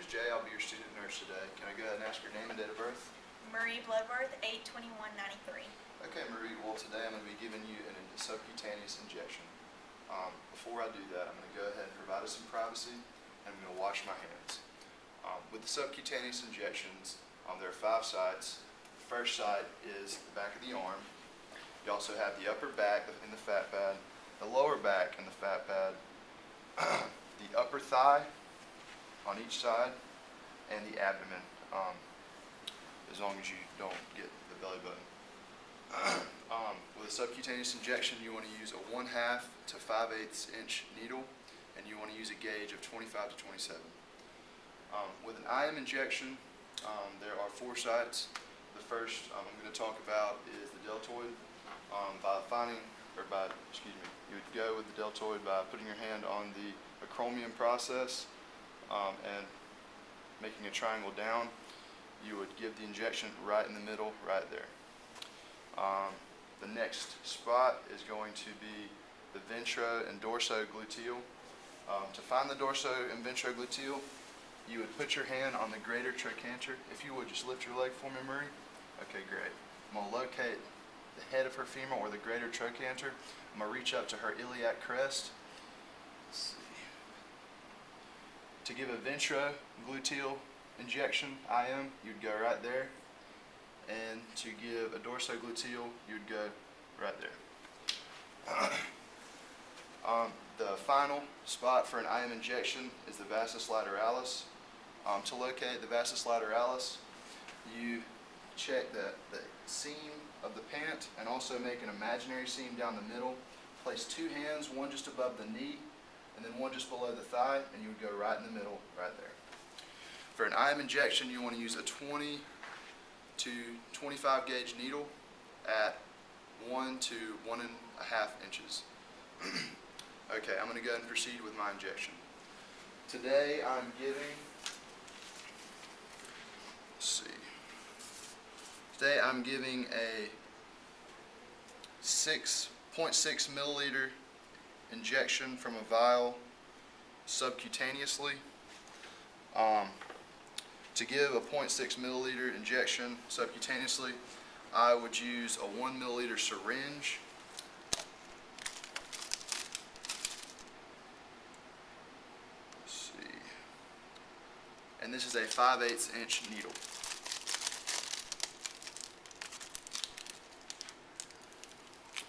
is Jay. I'll be your student nurse today. Can I go ahead and ask your name and date of birth? Marie Bloodworth, 8/21/93. Okay, Marie. Well, today I'm going to be giving you a subcutaneous injection. Before I do that, I'm going to go ahead and provide us some privacy, and I'm going to wash my hands. With the subcutaneous injections, there are 5 sites. The first site is the back of the arm. You also have the upper back in the fat pad, the lower back in the fat pad, the upper thigh on each side, and the abdomen, as long as you don't get the belly button. With a subcutaneous injection, you want to use a 1/2 to 5/8 inch needle, and you want to use a gauge of 25 to 27. With an IM injection, there are 4 sites. The first I'm going to talk about is the deltoid. You would go with the deltoid by putting your hand on the acromion process and making a triangle down. You would give the injection right in the middle, right there. The next spot is going to be the ventro and dorsogluteal. To find the dorso and ventrogluteal, you would put your hand on the greater trochanter. If you would just lift your leg for me, Marie. Okay, great. I'm going to locate the head of her femur, or the greater trochanter. I'm going to reach up to her iliac crest. Let's see. To give a ventrogluteal injection, IM, you'd go right there. And to give a dorsogluteal, you'd go right there. The final spot for an IM injection is the vastus lateralis. To locate the vastus lateralis, you check the seam of the pant and also make an imaginary seam down the middle. Place 2 hands, one just above the knee and then one just below the thigh, and you would go right in the middle, right there. For an IM injection, you want to use a 20 to 25 gauge needle at 1 to 1.5 inches. Okay, I'm going to go ahead and proceed with my injection. Today I'm giving, a 6.6 milliliter injection from a vial subcutaneously. To give a 0.6 milliliter injection subcutaneously, I would use a 1 milliliter syringe. And this is a 5/8 inch needle.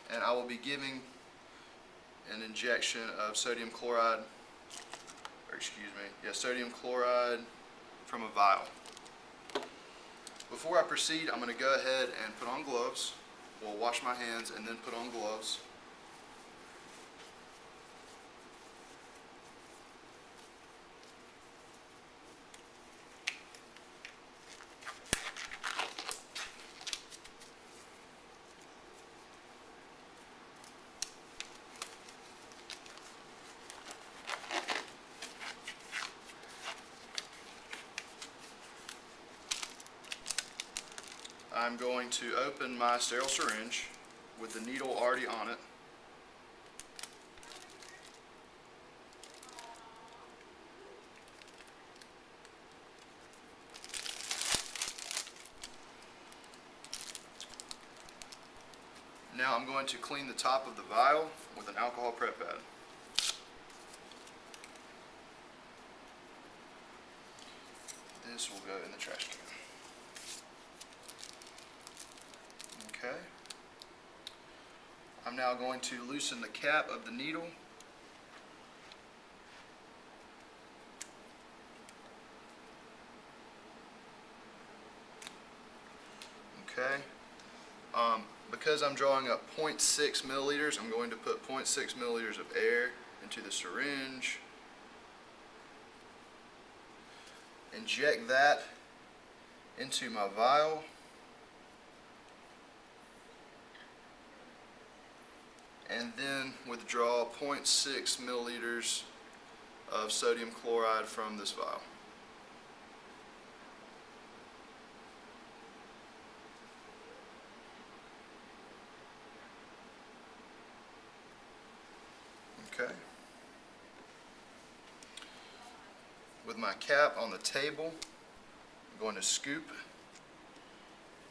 And I will be giving an injection of sodium chloride from a vial. Before I proceed, I'm going to go ahead and put on gloves. We'll wash my hands and then put on gloves. I'm going to open my sterile syringe with the needle already on it. Now I'm going to clean the top of the vial with an alcohol prep pad. This will go in the trash can. Okay. I'm now going to loosen the cap of the needle. Okay. Because I'm drawing up 0.6 milliliters, I'm going to put 0.6 milliliters of air into the syringe. Inject that into my vial. And then withdraw 0.6 milliliters of sodium chloride from this vial. Okay. With my cap on the table. I'm going to scoop,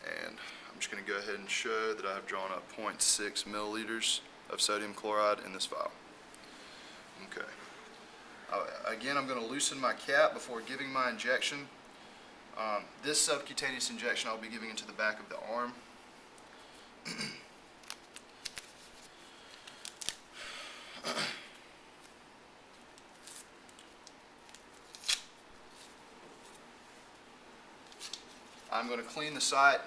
and I'm just going to go ahead and show that I've drawn up 0.6 milliliters of sodium chloride in this vial. Okay. Again, I'm going to loosen my cap before giving my injection. This subcutaneous injection I'll be giving into the back of the arm. I'm going to clean the site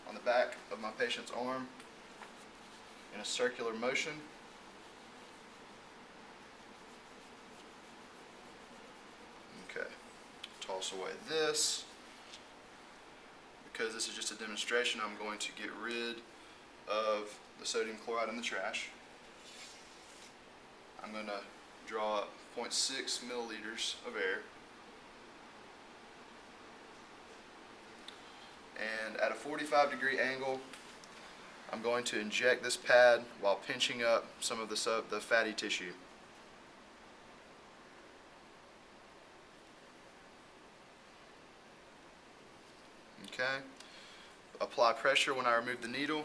on the back of my patient's arm in a circular motion. Okay, toss away this. Because this is just a demonstration, I'm going to get rid of the sodium chloride in the trash. I'm going to draw up 0.6 milliliters of air. And at a 45-degree angle, I'm going to inject this pad while pinching up some of the fatty tissue. Okay. Apply pressure when I remove the needle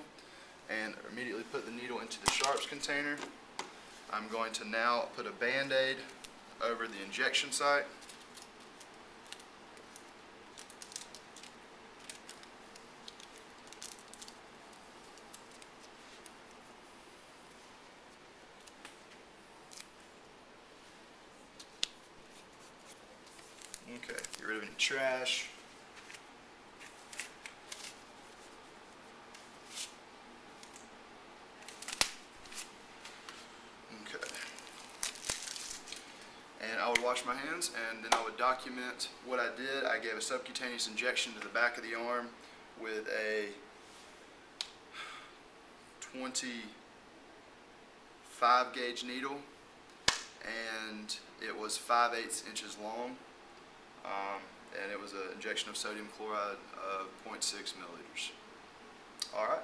and immediately put the needle into the sharps container. I'm going to now put a Band-Aid over the injection site. Okay, get rid of any trash. Okay. And I would wash my hands, and then I would document what I did. I gave a subcutaneous injection to the back of the arm with a 25 gauge needle, and it was 5/8 inches long. And it was an injection of sodium chloride of 0.6 milliliters. All right.